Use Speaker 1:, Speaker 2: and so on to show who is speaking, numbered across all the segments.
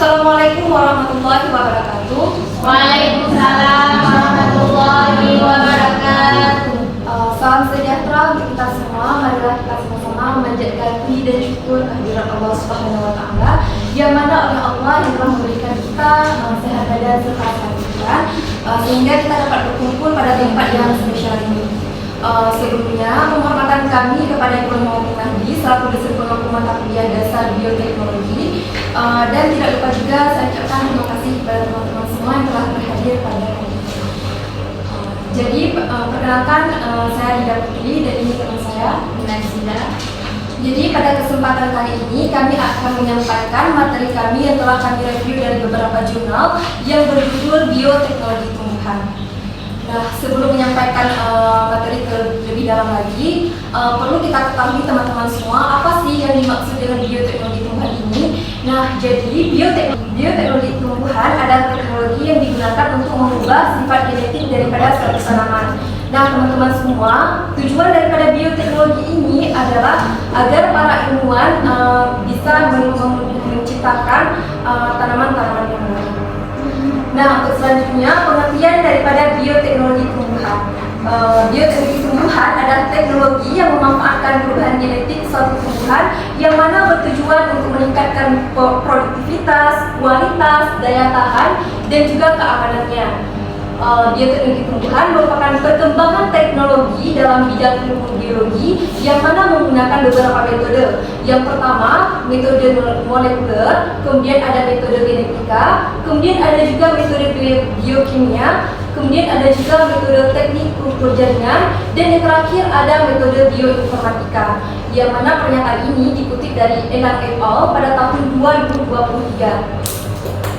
Speaker 1: Assalamualaikum warahmatullahi wabarakatuh.
Speaker 2: Waalaikumsalam warahmatullahi wabarakatuh.
Speaker 1: Salam sejahtera untuk kita semua. Marilah kita sama-sama memanjatkan puji dan syukur kehadirat Allah Subhanahu wa taala yang mana oleh Allah yang telah memberikan kita sehat badan serta sehat pikiran sehingga kita dapat berkumpul pada tempat yang spesial ini. Sebelumnya, penghormatan kami kepada Ibu Muhammad Mahdi selaku dosen pengampu mata kuliah dasar bioteknologi, dan tidak lupa juga saya ucapkan terima kasih kepada teman-teman semua yang telah berhadir pada hari ini. Jadi perkenalkan, saya Rida Putri dan ini teman saya Nazila. Jadi pada kesempatan kali ini kami akan menyampaikan materi kami yang telah kami review dari beberapa jurnal yang berjudul Bioteknologi Tumbuhan. Nah, sebelum menyampaikan materi lebih dalam lagi, perlu kita ketahui teman-teman semua apa sih yang dimaksud dengan bioteknologi tumbuhan ini. Nah, jadi bioteknologi tumbuhan adalah teknologi yang digunakan untuk mengubah sifat genetik daripada suatu tanaman. Nah, teman-teman semua, tujuan daripada bioteknologi ini adalah agar para ilmuwan bisa menciptakan tanaman-tanaman yang baru. Nah, untuk selanjutnya pengertian daripada bioteknologi tumbuhan. Bioteknologi tumbuhan adalah teknologi yang memanfaatkan perubahan genetik suatu tumbuhan yang mana bertujuan untuk meningkatkan produktivitas, kualitas, daya tahan, dan juga keamanannya. Bioteknologi tumbuhan merupakan perkembangan teknologi dalam bidang ilmu biologi yang mana menggunakan beberapa metode. Yang pertama, metode molekuler, kemudian ada metode genetika, kemudian ada juga metode biokimia, kemudian ada juga metode teknik kultur jaringan, dan yang terakhir ada metode bioinformatika. Yang mana pernyataan ini dikutip dari Enang et al. Pada tahun 2023.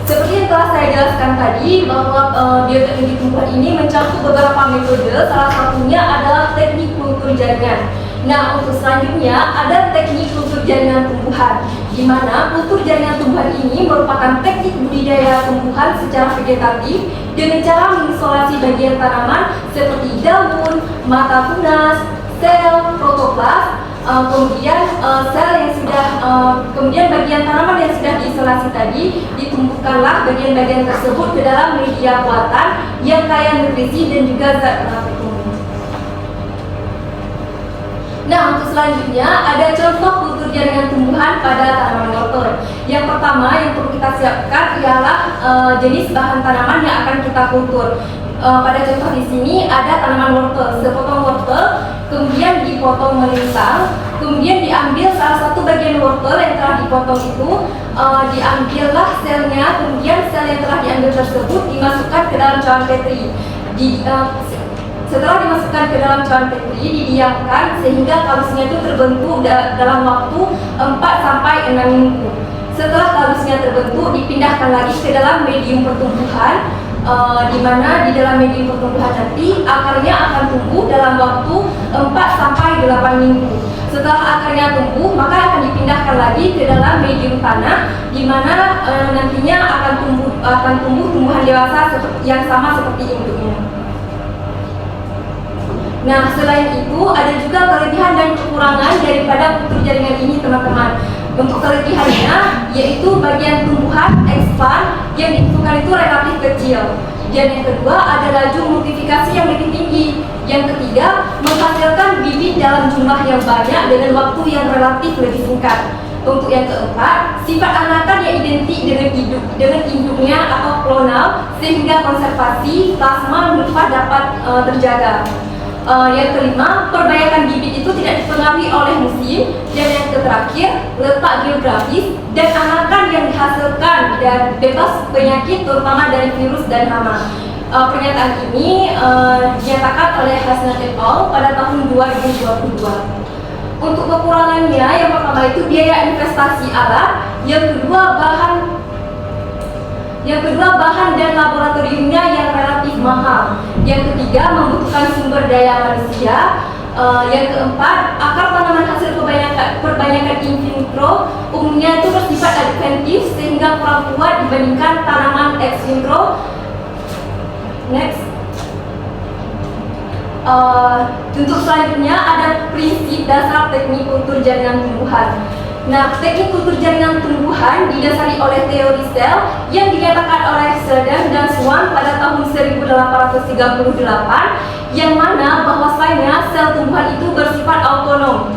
Speaker 1: Seperti yang telah saya jelaskan tadi, bahwa bioteknologi tumbuhan ini mencakup beberapa metode, salah satunya adalah teknik kultur jaringan. Nah, untuk selanjutnya ada teknik kultur jaringan tumbuhan, di mana kultur jaringan tumbuhan ini merupakan teknik budidaya tumbuhan secara vegetatif dengan cara mengisolasi bagian tanaman seperti daun, mata tunas, sel, protoplas, kemudian sel yang sudah, kemudian bagian tanaman yang sudah diisolasi tadi ditumbuhkanlah bagian-bagian tersebut ke dalam media buatan yang kaya nutrisi dan juga zat penting. Nah, untuk selanjutnya ada contoh kultur jaringan tumbuhan pada tanaman wortel. Yang pertama yang perlu kita siapkan ialah jenis bahan tanaman yang akan kita kultur. Pada contoh di sini ada tanaman wortel, sepotong wortel, kemudian dipotong melintang, kemudian diambil salah satu bagian wortel yang telah dipotong itu, diambillah selnya, kemudian sel yang telah diambil tersebut dimasukkan ke dalam cawan petri. Setelah dimasukkan ke dalam cawan petri, didiamkan sehingga kalusnya itu terbentuk dalam waktu 4-6 minggu. Setelah kalusnya terbentuk, dipindahkan lagi ke dalam medium pertumbuhan, di mana di dalam medium pertumbuhan nanti akarnya akan tumbuh dalam waktu 4-8 minggu. Setelah akarnya tumbuh, maka akan dipindahkan lagi ke dalam medium tanah, di mana nantinya akan tumbuh tumbuhan dewasa yang sama seperti induknya. Nah, selain itu ada juga kelebihan dan kekurangan daripada kultur jaringan ini, teman-teman. Untuk kelebihannya yaitu bagian tumbuhan expand yang dibutuhkan itu relatif kecil. Dan yang kedua ada laju multiplikasi yang lebih tinggi. Yang ketiga menghasilkan bibit dalam jumlah yang banyak dengan waktu yang relatif lebih singkat. Untuk yang keempat, sifat anakan yang identik dengan induknya atau klonal sehingga konservasi plasma nutfah dapat terjaga. Yang kelima, perbaikan bibit itu tidak dipengaruhi oleh musim. Dan yang terakhir, letak geografis dan anakan yang dihasilkan dan bebas penyakit terutama dari virus dan hama. Pernyataan ini dinyatakan oleh Hasnat et al. Pada tahun 2022. Untuk kekurangannya, yang pertama itu biaya investasi alat, yang kedua bahan dan laboratoriumnya yang relatif mahal. Yang ketiga membutuhkan sumber daya manusia. Yang keempat, akar tanaman hasil perbanyakan in vitro umumnya itu bersifat adventif sehingga kurang kuat dibandingkan tanaman ex vitro. Next. Untuk selanjutnya ada prinsip dasar teknik kultur jaringan tumbuhan. Nah, teknik kultur jaringan tumbuhan didasari oleh teori sel yang dinyatakan oleh Sheldon dan Swan pada tahun 1838, yang mana bahwasanya sel tumbuhan itu bersifat autonom.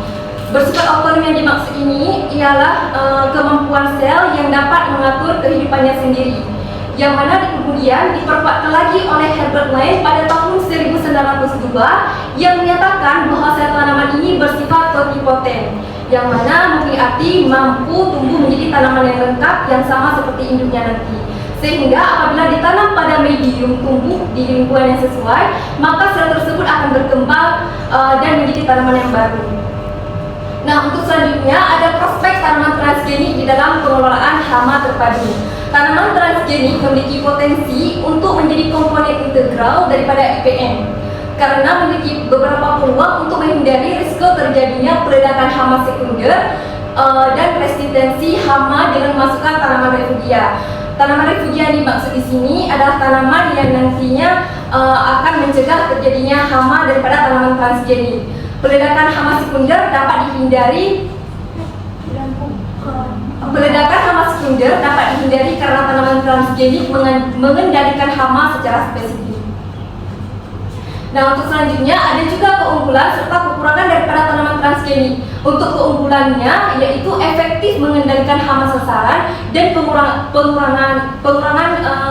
Speaker 1: Bersifat autonom yang dimaksud ini ialah kemampuan sel yang dapat mengatur kehidupannya sendiri, yang mana kemudian diperkuat lagi oleh Herbert Lane pada tahun 1902 yang menyatakan bahwa sel tanaman ini bersifat totipotent, yang mana memiliki arti mampu tumbuh menjadi tanaman yang lengkap yang sama seperti induknya nanti. Sehingga apabila ditanam pada medium tumbuh di lingkungan yang sesuai, maka sel tersebut akan berkembang dan menjadi tanaman yang baru. Nah, untuk selanjutnya ada prospek tanaman transgenik di dalam pengelolaan hama terpadu. Tanaman transgenik memiliki potensi untuk menjadi komponen integral daripada IPM karena memiliki beberapa peluang untuk menghindari risiko terjadinya peledakan hama sekunder dan resistensi hama dengan memasukkan tanaman refugia. Tanaman refugia yang dimaksud di sini adalah tanaman yang nantinya akan mencegah terjadinya hama daripada tanaman transgenik. Peledakan hama sekunder dapat dihindari. Peledakan hama sekunder dapat dihindari karena tanaman transgenik mengendalikan hama secara spesifik. Nah, untuk selanjutnya ada juga keunggulan serta kekurangan daripada tanaman transgenik. Untuk keunggulannya yaitu efektif mengendalikan hama sasaran dan pengurangan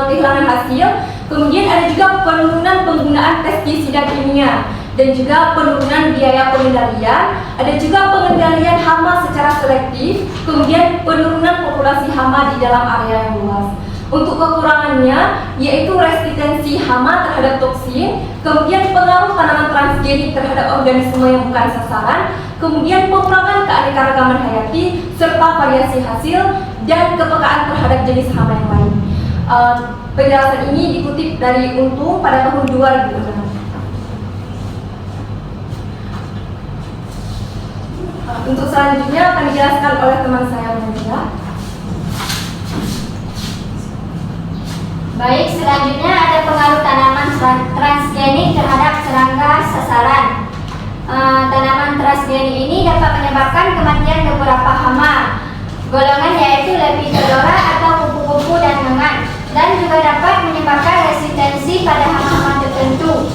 Speaker 1: kehilangan hasil. Kemudian ada juga penurunan penggunaan pestisida kimia dan juga penurunan biaya pengendalian. Ada juga pengendalian hama secara selektif, kemudian penurunan populasi hama di dalam area yang luas. Untuk kekurangannya yaitu resistensi hama terhadap toksin, kemudian pengaruh tanaman transgenik terhadap organisme yang bukan sasaran, kemudian pengurangan keanekaragaman hayati serta variasi hasil dan kepekaan terhadap jenis hama yang lain. Penjelasan ini dikutip dari Untung pada tahun 2006. Untuk selanjutnya akan dijelaskan oleh teman saya Nadia.
Speaker 2: Baik, selanjutnya ada pengaruh tanaman transgenik terhadap serangga sasaran. Tanaman transgenik ini dapat menyebabkan kematian beberapa hama golongan yaitu Lepidodora atau kupu-kupu dan ngengat, dan juga dapat menyebabkan resistensi pada hama-hama tertentu.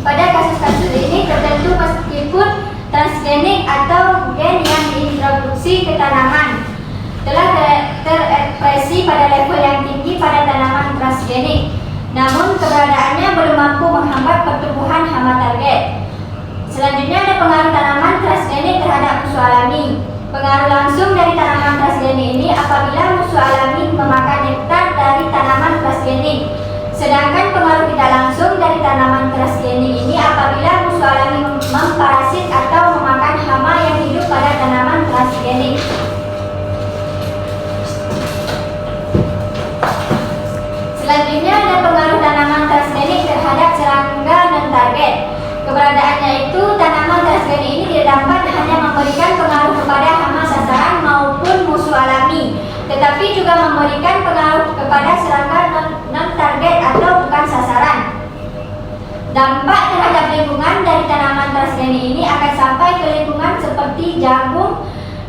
Speaker 2: Pada kasus-kasus ini tertentu meskipun transgenik atau gen yang diintroduksi ke tanaman telah terekspresi pada level yang tinggi pada tanaman transgenik, namun keberadaannya belum mampu menghambat pertumbuhan hama target. Selanjutnya ada pengaruh tanaman transgenik terhadap musuh alami. Pengaruh langsung dari tanaman transgenik ini apabila musuh alami memakan nektar dari tanaman transgenik. Sedangkan pengaruh tidak langsung dari tanaman transgenik ini apabila musuh alami memparasit atau memakan hama yang hidup pada tanaman transgenik. Selanjutnya ada pengaruh tanaman transgenik terhadap serangga non-target. Keberadaannya itu tanaman transgenik ini tidak dapat hanya memberikan pengaruh kepada hama sasaran maupun musuh alami, tetapi juga memberikan pengaruh kepada serangga non-target atau bukan sasaran. Dampak terhadap lingkungan dari tanaman transgenik ini akan sampai ke lingkungan seperti jagung.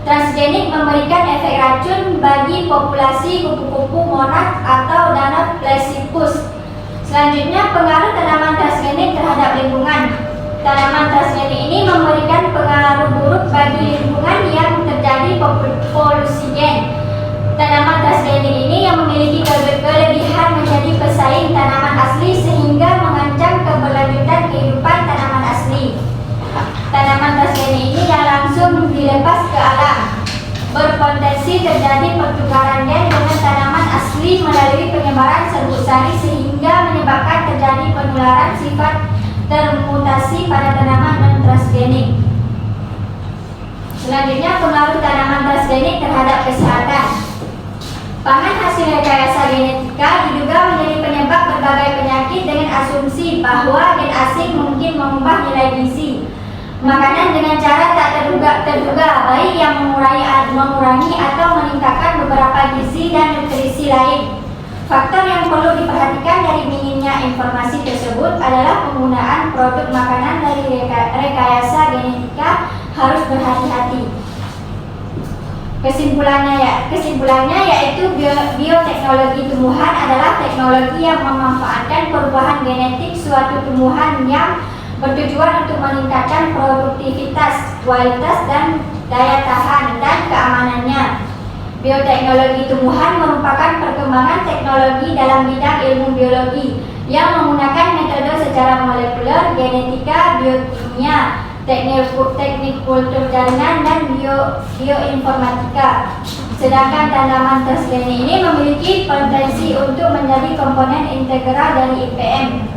Speaker 2: Transgenik memberikan efek racun bagi populasi kupu-kupu monark atau Danoplecipus. Selanjutnya, pengaruh tanaman transgenik terhadap lingkungan. Tanaman transgenik ini memberikan pengaruh buruk bagi lingkungan yang terjadi polusi gen. Tanaman transgenik ini yang memiliki kelebihan menjadi pesaing tanaman asli sehingga mengancam keberlanjutan kehidupan tanaman asli. Tanaman transgenik ini yang langsung dilepas ke alam berpotensi terjadi pertukaran gen dengan tanaman asli melalui penyebaran serbuk sari sehingga menyebabkan terjadi penularan sifat termutasi pada tanaman non-transgenik. Selanjutnya, pengaruh tanaman transgenik terhadap kesehatan. Pangan hasil rekayasa genetika diduga menjadi penyebab berbagai penyakit dengan asumsi bahwa gen asing mungkin mengubah nilai gizi makanan dengan cara tak terduga, baik yang mengurangi atau meningkatkan beberapa gizi dan nutrisi lain. Faktor yang perlu diperhatikan dari minimnya informasi tersebut adalah penggunaan produk makanan dari rekayasa genetika harus berhati-hati. Kesimpulannya yaitu bioteknologi tumbuhan adalah teknologi yang memanfaatkan perubahan genetik suatu tumbuhan yang bertujuan untuk meningkatkan produktivitas, kualitas, dan daya tahan dan keamanannya. Bioteknologi tumbuhan merupakan perkembangan teknologi dalam bidang ilmu biologi yang menggunakan metode secara molekuler, genetika, biokimia, teknik kultur jaringan, dan bioinformatika. Sedangkan tanaman transgenic ini memiliki potensi untuk menjadi komponen integral dari IPM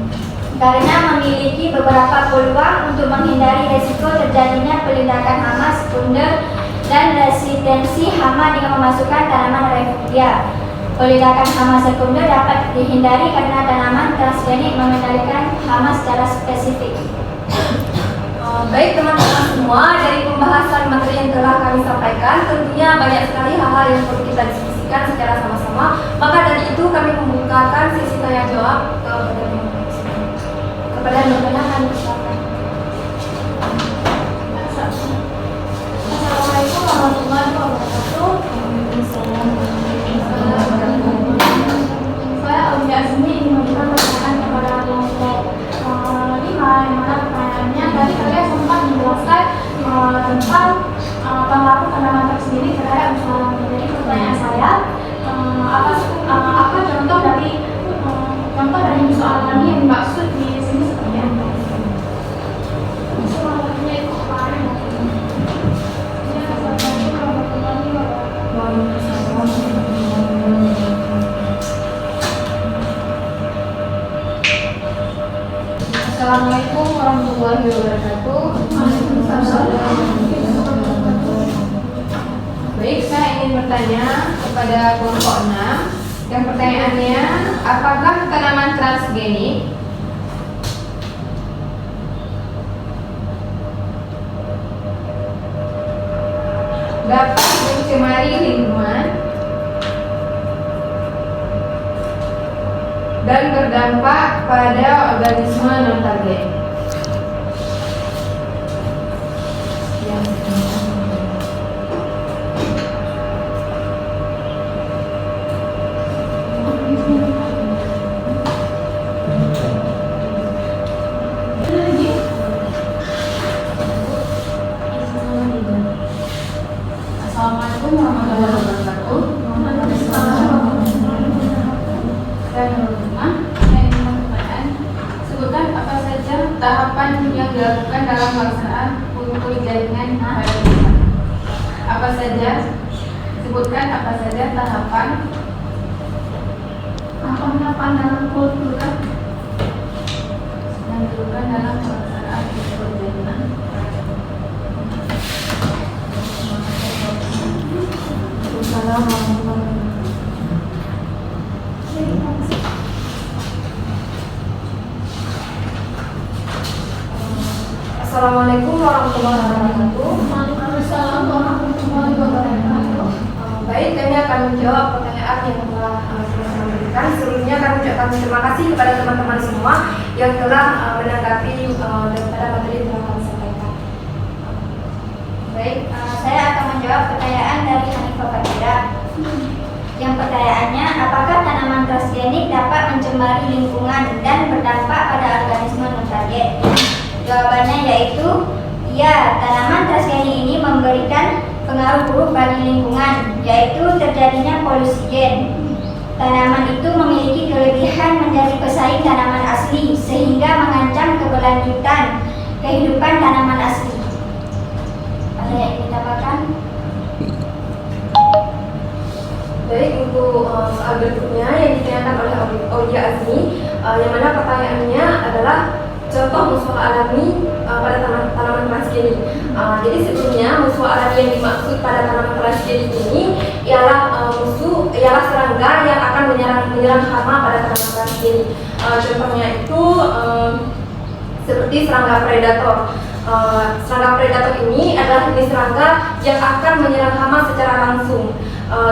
Speaker 2: karena memiliki beberapa peluang untuk menghindari risiko terjadinya pelindakan hama sekunder dan resistensi hama dengan memasukkan tanaman refugia. Pelindakan hama sekunder dapat dihindari karena tanaman transgenik mengendalikan hama secara spesifik.
Speaker 1: Baik teman-teman semua, dari pembahasan materi yang telah kami sampaikan, tentunya banyak sekali hal-hal yang perlu kita diskusikan secara sama-sama. Maka dari itu kami membukakan sesi tanya jawab kepada teman-teman kami persilakan. Assalamualaikum warahmatullahi wabarakatuh. Saya Aulia Azmi ingin memberikan pertanyaan kepada kelompok 5 yang mana pertanyaannya tadi kalian sempat menjelaskan tentang pengaruh tanaman tersendiri terhadap usaha. Jadi pertanyaan saya apa contoh dari musuh alami yang dimaksud di sini seperti apa? Assalamualaikum warahmatullahi wabarakatuh.
Speaker 3: Baik, saya ingin bertanya kepada kelompok 6. Yang pertanyaannya, apakah tanaman transgenik dapat mencemari lingkungan dan berdampak pada organisme non-target?
Speaker 1: Assalamualaikum warahmatullahi wabarakatuh. Saya ingin bertanya, sebutkan apa saja tahapan yang dilakukan dalam pelaksanaan kultur jaringan pariwisata. Apa saja? Sebutkan apa saja tahapan dalam kultur yang dilakukan dalam pelaksanaan kultur jaringan. Assalamualaikum warahmatullahi wabarakatuh. Waalaikumsalam warahmatullahi wabarakatuh. Baik, kami akan menjawab pertanyaan yang telah saya berikan. Sebelumnya kami ucapkan terima kasih kepada teman-teman semua yang telah menanggapi daripada materi yang telah kami sampaikan.
Speaker 2: Baik, saya akan menjawab pertanyaan dari Hanifah Fadila. Yang pertanyaannya, apakah tanaman transgenik dapat mencemari lingkungan dan berdampak pada organisme non-target? Jawabannya yaitu iya, tanaman transgenik ini memberikan pengaruh buruk bagi lingkungan, yaitu terjadinya polusi gen. Tanaman itu memiliki kelebihan menjadi pesaing tanaman asli sehingga mengancam keberlanjutan kehidupan tanaman asli. Ada yang ditambahkan?
Speaker 1: Baik, untuk soal berikutnya yang ditanyakan oleh Aulia Azmi, yang mana pertanyaannya adalah contoh musuh alami pada tanaman transgenik. Jadi sebelumnya musuh alami yang dimaksud pada tanaman transgenik ini ialah serangga yang akan menyerang hama pada tanaman transgenik. Contohnya itu seperti serangga predator. Serangga predator ini adalah jenis serangga yang akan menyerang hama secara langsung.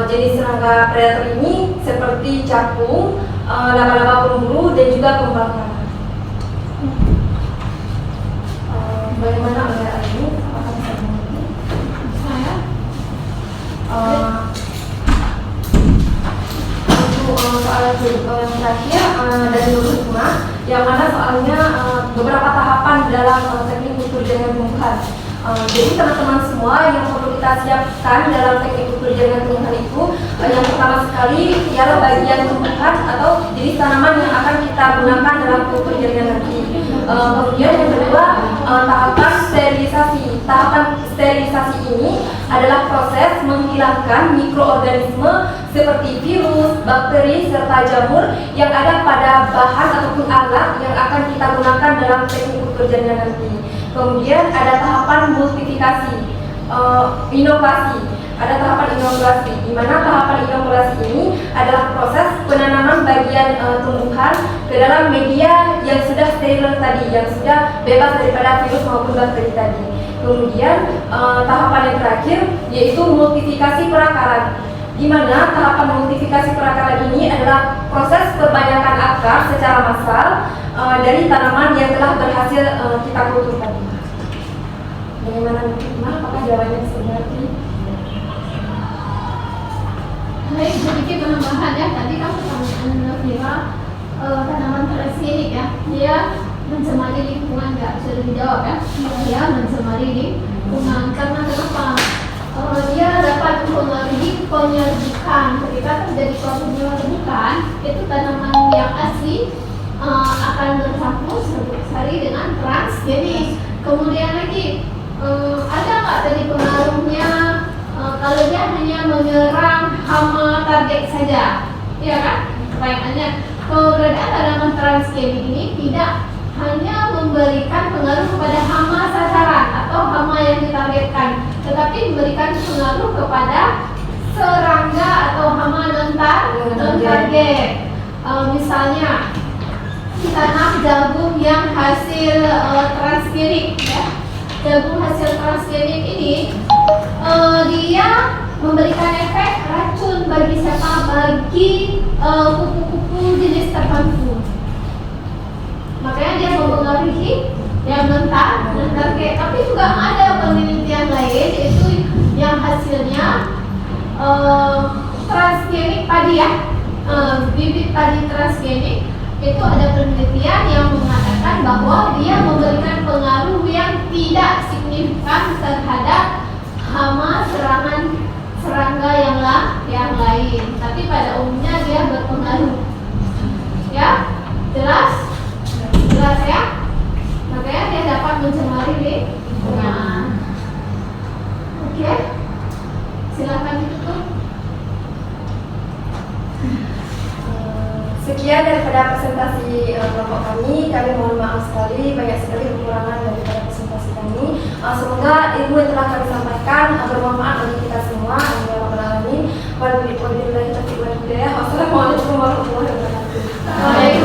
Speaker 1: Jadi serangga predator ini seperti capung, laba-laba pemburu, dan juga kembang tanah. Bagaimana Aulia ini? Apakah bisa mengerti? Saya? Untuk soal yang terakhir dari Nurul Hikmah, yang mana soalnya beberapa tahapan dalam teknik ukur jaringan tumbuhan. Jadi teman-teman semua yang perlu kita siapkan dalam teknik ukur jaringan tumbuhan itu, yang pertama sekali ialah bagian tumbuhan atau jenis tanaman yang akan kita gunakan dalam ukur jaringan nanti. Kemudian yang kedua, tahapan sterilisasi. Tahapan sterilisasi ini adalah proses menghilangkan mikroorganisme seperti virus, bakteri, serta jamur yang ada pada bahan ataupun alat yang akan kita gunakan dalam teknik ukur jaringan nanti. Kemudian ada tahapan multifikasi, inovasi. Ada tahapan inovasi, di mana tahapan inovasi ini adalah proses penanaman bagian tumbuhan ke dalam media yang sudah steril tadi, yang sudah bebas daripada virus maupun bakteri tadi. Kemudian tahapan yang terakhir yaitu multifikasi perakaran, di mana tahapan multifikasi perakaran ini adalah proses perbanyakan akar secara massal dari tanaman yang telah berhasil kita kultur tadi. Bagaimana Hikmah? Apakah jawabannya sebenarnya?
Speaker 4: Baik, sedikit penambahan ya. Tadi kan pertanyaan Nafira tanaman transgenik ya, dia mencemari lingkungan, nggak sudah dijawab ya. Dia mencemari lingkungan karena kenapa? Dia dapat mempengaruhi penyerbukan. Ketika terjadi proses penyerbukan, itu tanaman yang asli akan bercampur serbuk sari dengan transgenik. Kemudian lagi ada nggak tadi pengaruhnya? Kalau dia hanya menyerang hama target saja, ya kan? Pertanyaannya, keberadaan tanaman transgenik ini tidak hanya memberikan pengaruh kepada hama sasaran atau hama yang ditargetkan, tetapi memberikan pengaruh kepada serangga atau hama non-target. Misalnya, tanam jagung yang hasil transgenik, ya. Jagung hasil transgenik ini dia memberikan efek racun bagi siapa? Bagi kupu-kupu jenis tertentu. Makanya dia mempengaruhi yang non-target. Tapi juga ada penelitian lain, yaitu yang hasilnya transgenik padi ya, bibit padi transgenik. Itu ada penelitian yang mengatakan bahwa dia memberikan pengaruh yang tidak signifikan terhadap hama serangga yang lain, tapi pada umumnya dia berpengaruh. Ya, jelas ya. Makanya dia dapat mencemari lingkungan. Oke, silakan ditutup.
Speaker 1: Sekian daripada presentasi kelompok kami. Kami mohon maaf sekali, banyak sekali kekurangan daripada presentasi kami. Semoga ilmu yang telah kami sampaikan bermanfaat bagi kita semua. Amin ya rabbal alamin. Wassalamualaikum warahmatullahi wabarakatuh.